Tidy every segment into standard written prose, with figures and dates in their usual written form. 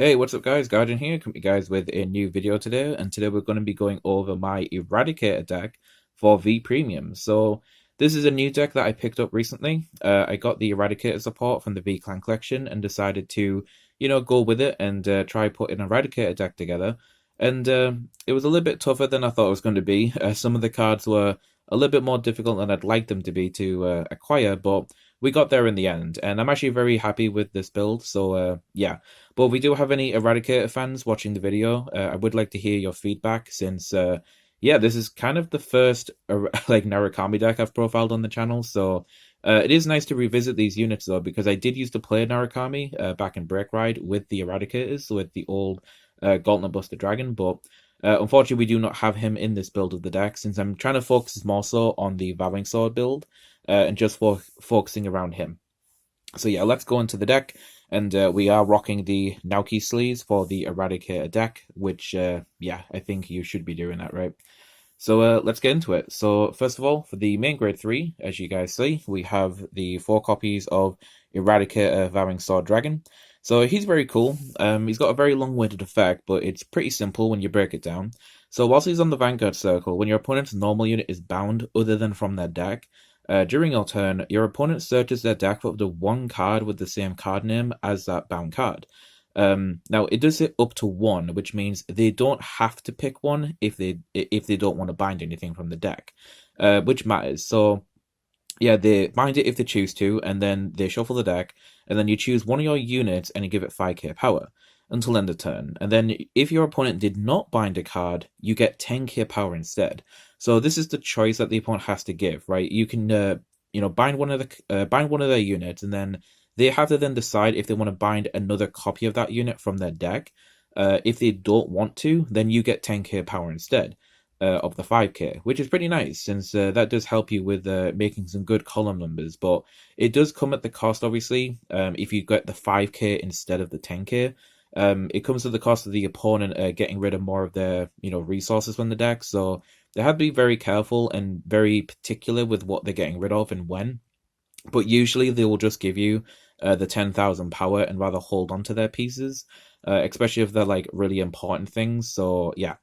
Hey, what's up guys? Guardian here, coming to you guys with a new video today, and today we're going to be going over my Eradicator deck for V Premium. So this is a new deck that I picked up recently. I got the Eradicator support from the V Clan collection and decided to, go with it and try put an Eradicator deck together. And it was a little bit tougher than I thought it was going to be. Some of the cards were a little bit more difficult than I'd like them to be to acquire, but we got there in the end, and I'm actually very happy with this build. So yeah. But if we do have any Eradicator fans watching the video, I would like to hear your feedback since, yeah, this is kind of the first like Narukami deck I've profiled on the channel. So it is nice to revisit these units though, because I did used to play Narukami back in Break Ride with the Eradicators, with the old Gauntlet Buster Dragon. But unfortunately, we do not have him in this build of the deck since I'm trying to focus more so on the Vowing Sword build and just focusing around him. So yeah, let's go into the deck. And we are rocking the Naoki sleeves for the Eradicator deck, which, yeah, I think you should be doing that, right? So let's get into it. So first of all, for the main grade 3, as you guys see, we have the 4 copies of Eradicator Vowing Sword Dragon. So he's very cool. He's got a very long-winded effect, but it's pretty simple when you break it down. So whilst he's on the Vanguard circle, when your opponent's normal unit is bound other than from their deck, during your turn, your opponent searches their deck for up to 1 card with the same card name as that bound card. Now it does it up to 1, which means they don't have to pick one if they don't want to bind anything from the deck, which matters. So yeah, they bind it if they choose to, and then they shuffle the deck, and then you choose one of your units and you give it 5k power until end of turn. And then if your opponent did not bind a card, you get 10k power instead. So this is the choice that the opponent has to give, right? You can, bind one of their units, and then they have to then decide if they want to bind another copy of that unit from their deck. If they don't want to, then you get 10k power instead of the 5k, which is pretty nice since that does help you with making some good column numbers. But it does come at the cost, obviously. If you get the 5k instead of the 10k, it comes at the cost of the opponent getting rid of more of their resources from the deck. So they have to be very careful and very particular with what they're getting rid of and when. But usually they will just give you the 10,000 power and rather hold on to their pieces, especially if they're like really important things. So yeah.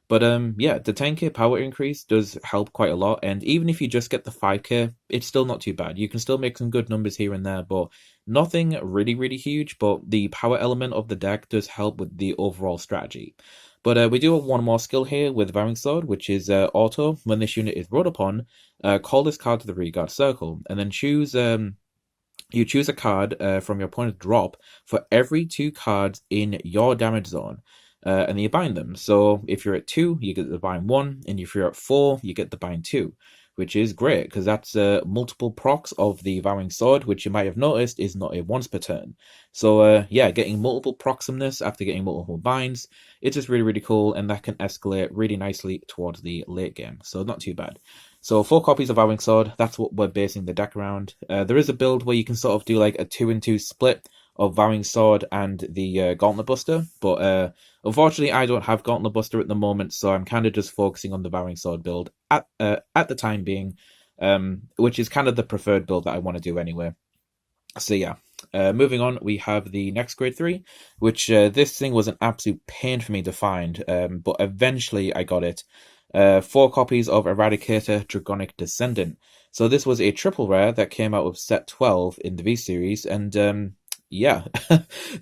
But yeah, the 10k power increase does help quite a lot, and even if you just get the 5k, it's still not too bad. You can still make some good numbers here and there, but nothing really huge. But the power element of the deck does help with the overall strategy. But we do have one more skill here with Vowing Sword, which is auto. When this unit is brought upon, call this card to the rear guard circle, and then choose you choose a card from your opponent's drop for every 2 cards in your damage zone. And then you bind them. So if you're at 2, you get the bind 1, and if you're at 4, you get the bind 2, which is great because that's multiple procs of the Vowing Sword, which you might have noticed is not a once per turn. So yeah, getting multiple procs from this after getting multiple binds, it's just really cool, and that can escalate really nicely towards the late game. So not too bad. So 4 copies of Vowing Sword, that's what we're basing the deck around. There is a build where you can sort of do like a 2-in-2 split of Vowing Sword and the Gauntlet Buster, but unfortunately I don't have Gauntlet Buster at the moment, so I'm kind of just focusing on the Vowing Sword build at the time being, which is kind of the preferred build that I want to do anyway. So yeah, moving on, we have the next grade 3, which this thing was an absolute pain for me to find, but eventually I got it. 4 copies of Eradicator Dragonic Descendant. So this was a triple rare that came out with set 12 in the V series, and yeah,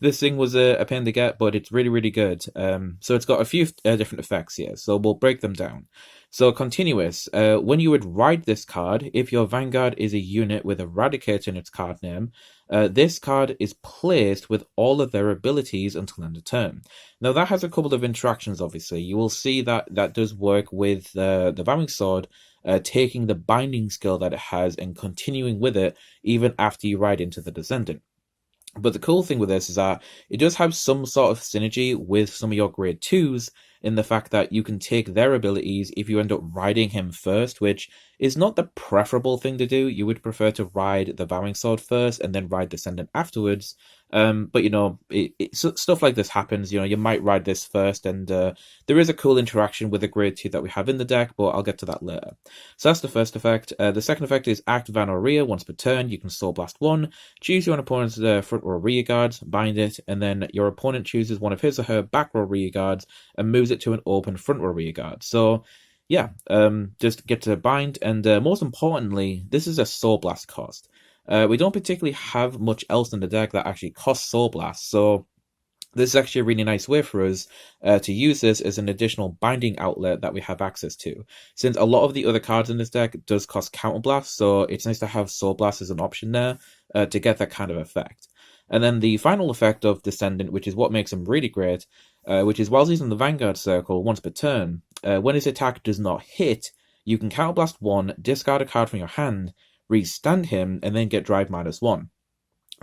this thing was a pain to get, but it's really good. So it's got a few different effects here, so we'll break them down. So continuous, when you would ride this card, if your Vanguard is a unit with Eradicator in its card name, this card is placed with all of their abilities until end of turn. Now that has a couple of interactions, obviously. You will see that that does work with the Vowing Sword, taking the binding skill that it has and continuing with it even after you ride into the Descendant. But the cool thing with this is that it does have some sort of synergy with some of your grade 2s, in the fact that you can take their abilities if you end up riding him first, which is not the preferable thing to do. You would prefer to ride the Vowing Sword first and then ride Descendant afterwards. But stuff like this happens. You might ride this first, and there is a cool interaction with the grade 2 that we have in the deck, but I'll get to that later. So that's the first effect. The second effect is Act Van or Rear. Once per turn, you can Soul Blast 1, choose your opponent's front row rear guards, bind it, and then your opponent chooses one of his or her back row rear guards and moves it to an open front row rear guard. So yeah, just get to bind, and most importantly, this is a Soul Blast cost. We don't particularly have much else in the deck that actually costs Soul Blast, so this is actually a really nice way for us to use this as an additional binding outlet that we have access to. Since a lot of the other cards in this deck does cost Counterblast, so it's nice to have Soul Blast as an option there to get that kind of effect. And then the final effect of Descendant, which is what makes him really great, which is while he's in the Vanguard circle once per turn, when his attack does not hit, you can Counterblast 1, discard a card from your hand, restand him, and then get Drive -1.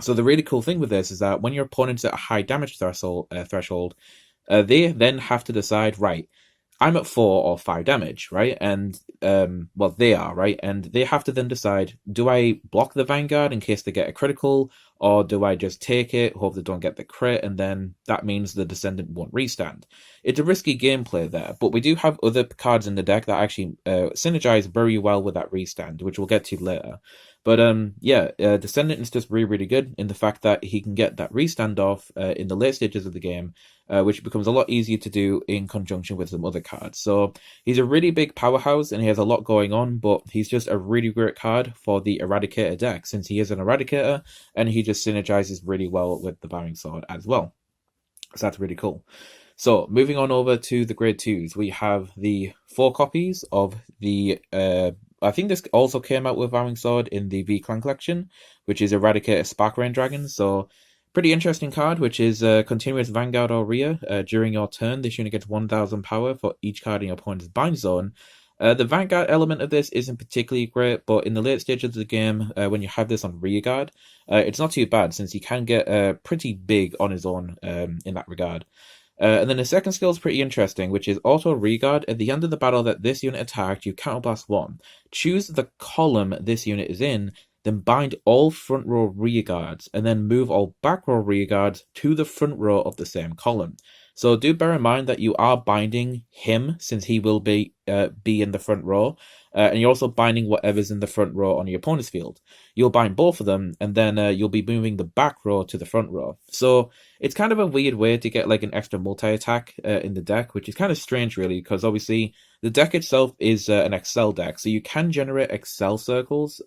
So the really cool thing with this is that when your opponent's at a high damage threshold, they then have to decide, right, I'm at 4 or 5 damage, right? And, they are, right? And they have to then decide, do I block the Vanguard in case they get a critical, or do I just take it, hope they don't get the crit, and then that means the Descendant won't restand? It's a risky gameplay there, but we do have other cards in the deck that actually synergize very well with that restand, which we'll get to later. But Descendant is just really, really good in the fact that he can get that restand off in the late stages of the game, which becomes a lot easier to do in conjunction with some other cards. So he's a really big powerhouse and he has a lot going on, but he's just a really great card for the Eradicator deck since he is an Eradicator and he just synergizes really well with the Vowing Sword as well. So that's really cool. So moving on over to the grade 2s, we have the 4 copies of the I think this also came out with Vowing Sword in the V Clan collection, which is Eradicator Spark Rain Dragon. So pretty interesting card, which is continuous Vanguard or Rear. During your turn, this unit gets 1000 power for each card in your opponent's bind zone. The Vanguard element of this isn't particularly great, but in the late stages of the game, when you have this on rear guard, it's not too bad since he can get pretty big on his own in that regard. And then the second skill is pretty interesting, which is Auto Regard. At the end of the battle that this unit attacked, you Counterblast 1. Choose the column this unit is in, then bind all front row rear guards, and then move all back row rear guards to the front row of the same column. So do bear in mind that you are binding him, since he will be in the front row, and you're also binding whatever's in the front row on your opponent's field. You'll bind both of them, and then you'll be moving the back row to the front row. So it's kind of a weird way to get like an extra multi-attack in the deck, which is kind of strange really, because obviously the deck itself is an Excel deck, so you can generate Excel circles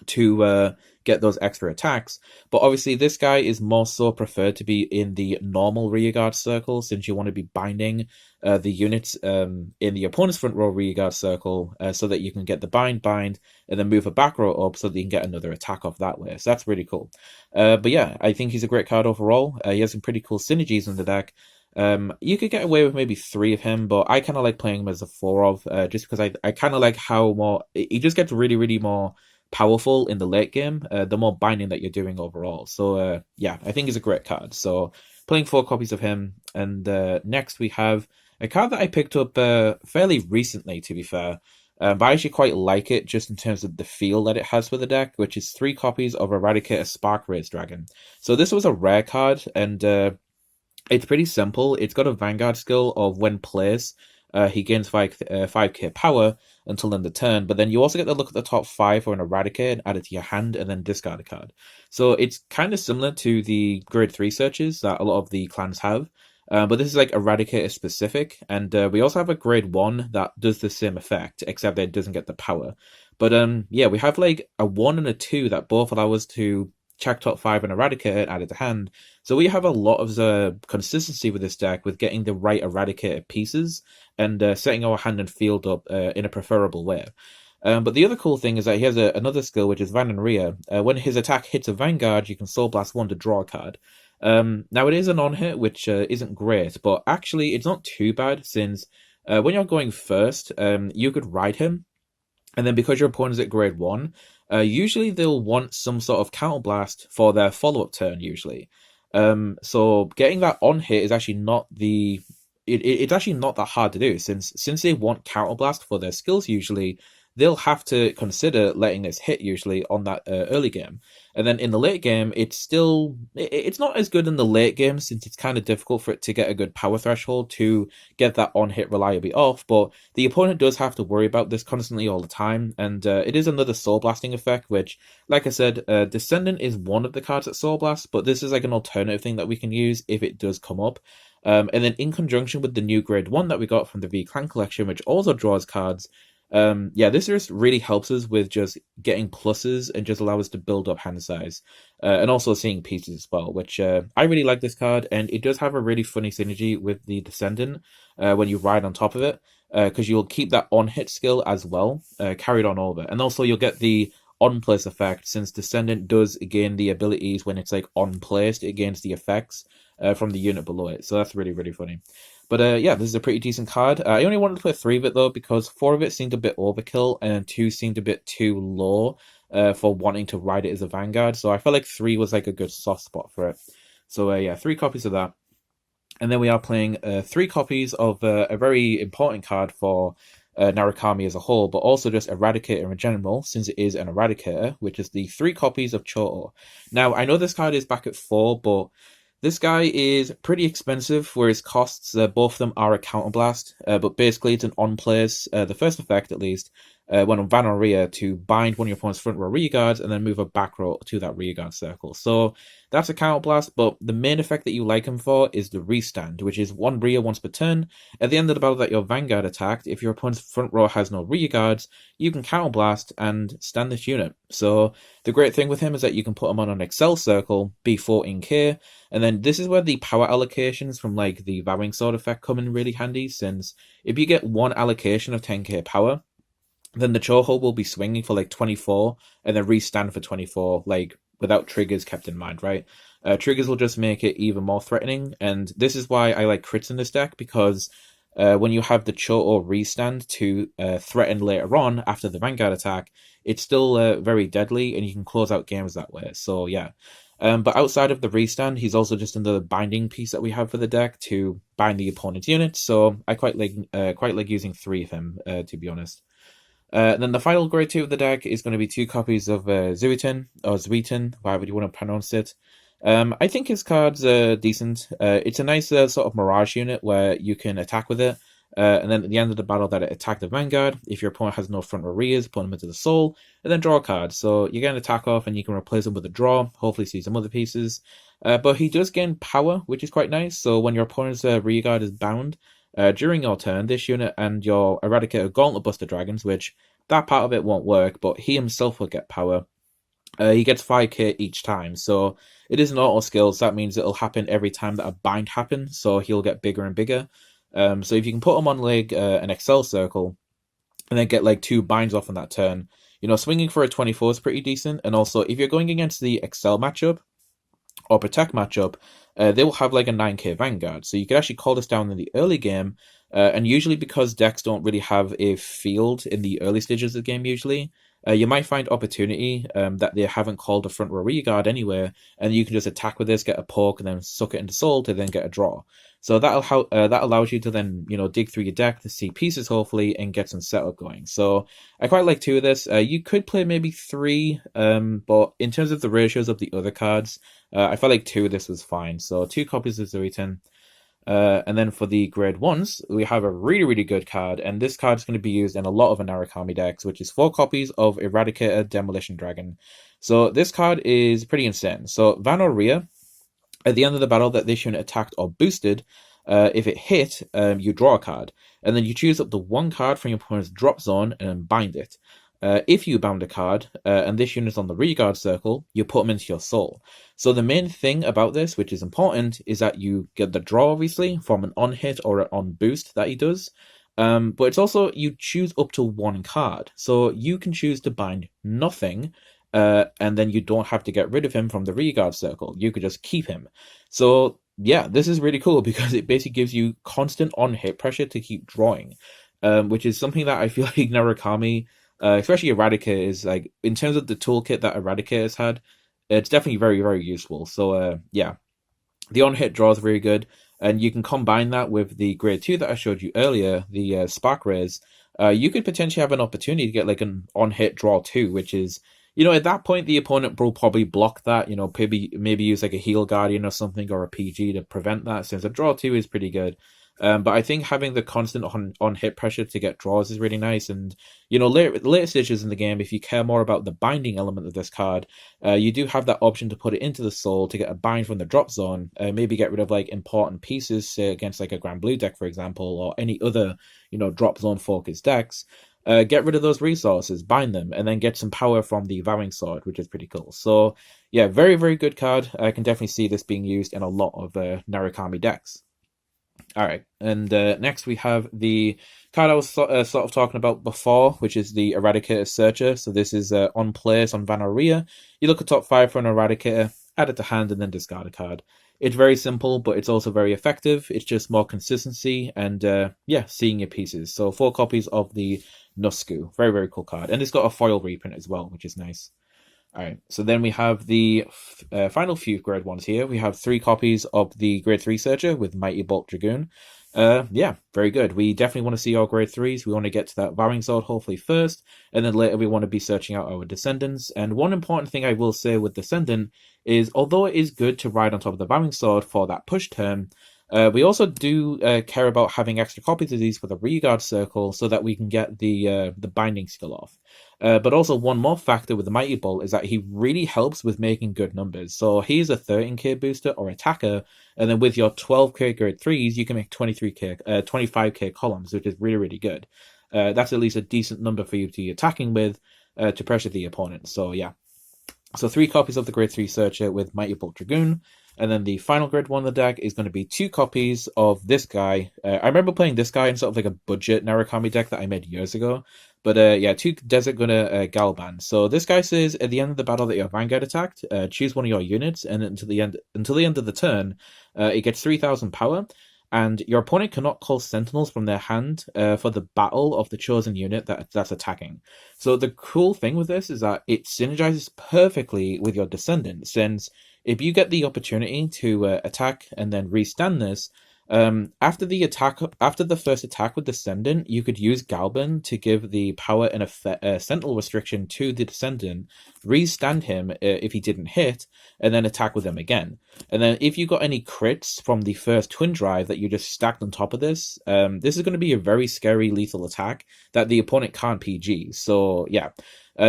to get those extra attacks, but obviously this guy is more so preferred to be in the normal rearguard circle, since you want to be binding the units in the opponent's front row rearguard circle so that you can get the bind, and then move a back row up so that you can get another attack off that way. So that's really cool. But yeah, I think he's a great card overall. He has some pretty cool synergies in the deck. You could get away with maybe 3 of him, but I kind of like playing him as a 4 of, just because I kind of like how more he just gets really, really more powerful in the late game, the more binding that you're doing overall. So yeah, I think he's a great card. So playing 4 copies of him. And next we have a card that I picked up fairly recently, to be fair, but I actually quite like it just in terms of the feel that it has for the deck, which is 3 copies of Eradicator Spark Rays Dragon. So this was a rare card, and it's pretty simple. It's got a Vanguard skill of when placed, he gains 5k power until end of turn, but then you also get to look at the top 5 for an Eradicator and add it to your hand and then discard a card. So it's kind of similar to the grade 3 searches that a lot of the clans have, but this is like Eradicator specific, and we also have a grade 1 that does the same effect, except that it doesn't get the power. But yeah, we have like a 1 and a 2 that both allow us to check top 5 and Eradicator and add it to hand. So we have a lot of consistency with this deck, with getting the right Eradicator pieces and setting our hand and field up in a preferable way. But the other cool thing is that he has another skill, which is Van and Rear. When his attack hits a Vanguard, you can Soul Blast 1 to draw a card. Now it is a non-hit, which isn't great, but actually it's not too bad, since when you're going first, you could ride him, and then because your opponent's at grade 1, usually they'll want some sort of counterblast for their follow-up turn, usually. So getting that on hit is actually not the it's actually not that hard to do since they want counterblast for their skills usually. They'll have to consider letting this hit usually on that early game, and then in the late game, it's not as good in the late game since it's kind of difficult for it to get a good power threshold to get that on hit reliably off. But the opponent does have to worry about this constantly all the time, and it is another soul blasting effect, which, like I said, Descendant is one of the cards that soul blast, but this is like an alternative thing that we can use if it does come up. And then in conjunction with the new grade 1 that we got from the V Clan collection, which also draws cards, yeah, this just really helps us with just getting pluses and just allow us to build up hand size, and also seeing pieces as well, which I really like this card, and it does have a really funny synergy with the Descendant when you ride on top of it, because you'll keep that on-hit skill as well, carried on over, and also you'll get the on-place effect, since Descendant does gain the abilities when it's like on-placed, it gains the effects from the unit below it, so that's really, really funny. But yeah, this is a pretty decent card. I only wanted to play 3 of it though, because 4 of it seemed a bit overkill, and 2 seemed a bit too low for wanting to ride it as a Vanguard. So I felt like 3 was like a good soft spot for it. So yeah, 3 copies of that. And then we are playing 3 copies of a very important card for Narukami as a whole, but also just Eradicator in general, since it is an Eradicator, which is the 3 copies of Choto. Now, I know this card is back at 4, but this guy is pretty expensive for his costs. Both of them are a counterblast, but basically it's an on-place, the first effect at least, when on Vanguard to bind one of your opponent's front row rear guards and then move a back row to that rear guard circle. So that's a counterblast, but the main effect that you like him for is the restand, which is 1 rear once per turn. At the end of the battle that your Vanguard attacked, if your opponent's front row has no rear guards, you can counterblast and stand this unit. So the great thing with him is that you can put him on an Excel circle, B14K, and then this is where the power allocations from like the Vowing sword effect come in really handy, since if you get one allocation of 10k power, then the Choho will be swinging for like 24 and then restand for 24, like without triggers kept in mind, right? Triggers will just make it even more threatening, and this is why I like crits in this deck, because when you have the Choto restand to threaten later on after the Vanguard attack, it's still very deadly, and you can close out games that way. So yeah. But outside of the restand, he's also just another binding piece that we have for the deck to bind the opponent's units. So I quite like using 3 of him, to be honest. Then the final grade 2 of the deck is going to be 2 copies of Zuitin, or Zuitin, however you want to pronounce it. I think his card's decent. It's a nice sort of Mirage unit where you can attack with it. And then at the end of the battle that it attacked the Vanguard, if your opponent has no front or rears, put him into the soul, and then draw a card. So you get an attack off, and you can replace him with a draw, hopefully see some other pieces. But he does gain power, which is quite nice. So when your opponent's rear guard is bound, during your turn, this unit and your Eradicator Gauntlet Buster Dragons, which that part of it won't work, but he himself will get power. He gets 5k each time, so it is an auto skill, so that means it'll happen every time that a bind happens, so he'll get bigger and bigger. So if you can put him on like an Excel circle, and then get like 2 binds off on that turn, you know, swinging for a 24 is pretty decent. And also, if you're going against the Excel matchup or Protect matchup, they will have like a 9k Vanguard, so you could actually call this down in the early game. And usually, because decks don't really have a field in the early stages of the game, usually you might find opportunity that they haven't called a front row rear guard anywhere, and you can just attack with this, get a poke, and then suck it into soul to then get a draw. So that allows you to then, you know, dig through your deck to see pieces hopefully and get some setup going. So I quite like 2 of this. You could play maybe 3, but in terms of the ratios of the other cards, I felt like 2 of this was fine. So 2 copies of Zuitin. And then for the grade 1s, we have a really, really good card, and this card is going to be used in a lot of Narukami decks, which is 4 copies of Eradicator Demolition Dragon. So this card is pretty insane. So Vanguard, at the end of the battle that this unit attacked or boosted, if it hit, you draw a card, and then you choose up the 1 card from your opponent's drop zone and bind it. If you bound a card, and this unit's on the rear guard circle, you put them into your soul. So the main thing about this, which is important, is that you get the draw, obviously, from an on-hit or an on-boost that he does. But it's also, you choose up to 1 card. So you can choose to bind nothing, and then you don't have to get rid of him from the rear guard circle. You could just keep him. So yeah, this is really cool, because it basically gives you constant on-hit pressure to keep drawing, which is something that I feel like Narukami, especially Eradicator, is like, in terms of the toolkit that Eradicator has had, it's definitely very, very useful. So yeah, the on-hit draw is very good. and you can combine that with the grade 2 that I showed you earlier, the Spark Rays, you could potentially have an opportunity to get like an on-hit draw 2, which is, at that point the opponent will probably block that, maybe use like a Heal Guardian or something, or a PG to prevent that, since a draw 2 is pretty good. But I think having the constant on hit pressure to get draws is really nice. And later stages in the game, if you care more about the binding element of this card, you do have that option to put it into the soul to get a bind from the drop zone. Maybe get rid of like important pieces, say against like a Grand Blue deck, for example, or any other drop zone focused decks. Get rid of those resources, bind them, and then get some power from the Vowing Sword, which is pretty cool. So yeah, very, very good card. I can definitely see this being used in a lot of Narukami decks. All right, and next we have the card I was sort of talking about before, which is the Eradicator Searcher. So this is on place on Vanaria. You look at top 5 for an Eradicator, add it to hand, and then discard a card. It's very simple, but it's also very effective. It's just more consistency and, seeing your pieces. So 4 copies of the Nusku. Very, very cool card. And it's got a foil reprint as well, which is nice. All right, so then we have the final few grade 1s here. We have 3 copies of the grade 3 Searcher with Mighty Bolt Dragoon. Very good. We definitely want to see our grade 3s. We want to get to that Vowing Sword hopefully first, and then later we want to be searching out our Descendants. And one important thing I will say with Descendant is, although it is good to ride on top of the Vowing Sword for that push turn, we also do care about having extra copies of these for the Rearguard Circle so that we can get the binding skill off. But also one more factor with the Mighty Bolt is that he really helps with making good numbers. So he's a 13k booster or attacker, and then with your 12k grade 3s, you can make 25k columns, which is really, really good. That's at least a decent number for you to be attacking with to pressure the opponent. So yeah. So 3 copies of the grade 3 Searcher with Mighty Bolt Dragoon. And then the final grade 1 of the deck is going to be 2 copies of this guy. I remember playing this guy in sort of like a budget Narukami deck that I made years ago. But 2 Desert Gunner Galban. So this guy says at the end of the battle that your Vanguard attacked, choose one of your units, and until the end of the turn, it gets 3,000 power. And your opponent cannot call Sentinels from their hand for the battle of the chosen unit that's attacking. So the cool thing with this is that it synergizes perfectly with your Descendant, since if you get the opportunity to attack and then restand this, after the first attack with Descendant, you could use Galban to give the power and a Sentinel restriction to the Descendant, restand him if he didn't hit, and then attack with him again. And then if you got any crits from the first Twin Drive that you just stacked on top of this, this is going to be a very scary lethal attack that the opponent can't PG. So yeah.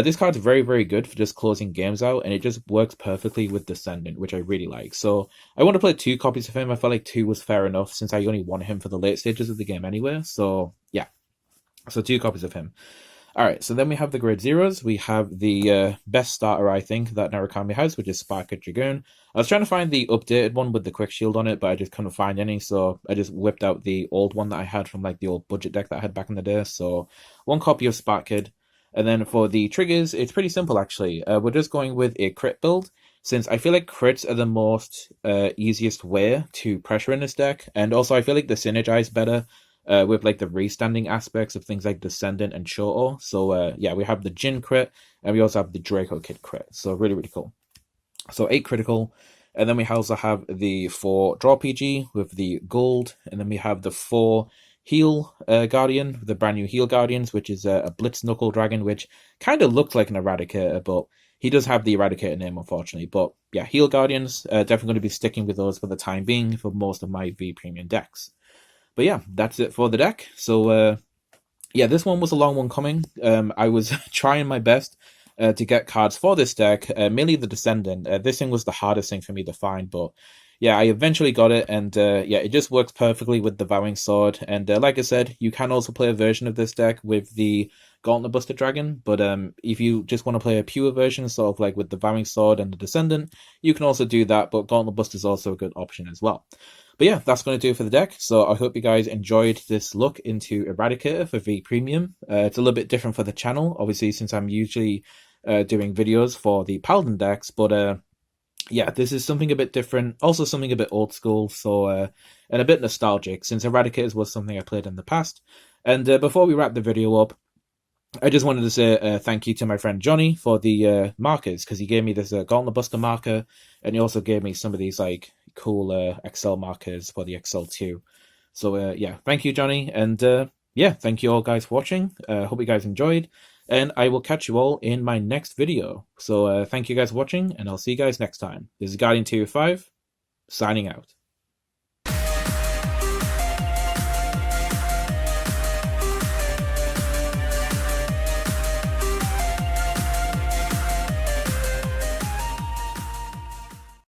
This card's very, very good for just closing games out, and it just works perfectly with Descendant, which I really like. So I want to play 2 copies of him. I felt like 2 was fair enough, since I only wanted him for the late stages of the game anyway. So yeah, so 2 copies of him. All right, so then we have the grade 0s. We have the best starter, I think, that Narukami has, which is Spark Dragoon. I was trying to find the updated one with the quick shield on it, but I just couldn't find any, so I just whipped out the old one that I had from like the old budget deck that I had back in the day. So 1 copy of Spark Kid. And then for the triggers, it's pretty simple, actually. We're just going with a crit build, since I feel like crits are the most easiest way to pressure in this deck. And also, I feel like they synergize better with like the restanding aspects of things like Descendant and Shoto. So yeah, we have the Jin crit, and we also have the Draco Kid crit. So really, really cool. So 8 critical. And then we also have the 4 draw PG with the gold. And then we have the 4... Heal Guardian, the brand new Heal Guardians, which is a Blitz Knuckle Dragon, which kind of looks like an Eradicator, but he does have the Eradicator name, unfortunately. But yeah, Heal Guardians, definitely going to be sticking with those for the time being for most of my V Premium decks. But yeah, that's it for the deck. So yeah, this one was a long one coming. I was trying my best to get cards for this deck, mainly the Descendant. This thing was the hardest thing for me to find, but yeah, I eventually got it, and yeah, it just works perfectly with the Vowing Sword. And like I said, you can also play a version of this deck with the Gauntlet Buster Dragon, but if you just want to play a pure version, sort of like with the Vowing Sword and the Descendant, you can also do that, but Gauntlet Buster is also a good option as well. But yeah, that's going to do it for the deck. So I hope you guys enjoyed this look into Eradicator for V Premium. It's a little bit different for the channel, obviously, since I'm usually doing videos for the Paladin decks, but yeah, this is something a bit different, also something a bit old school, so and a bit nostalgic, since Eradicators was something I played in the past. And before we wrap the video up, I just wanted to say thank you to my friend Johnny for the markers, because he gave me this Gauntlet Buster marker, and he also gave me some of these like cool Excel markers for the Excel 2. So yeah, thank you, Johnny, and yeah, thank you all guys for watching. Hope you guys enjoyed, and I will catch you all in my next video. So thank you guys for watching, and I'll see you guys next time. This is Guardian 205, signing out.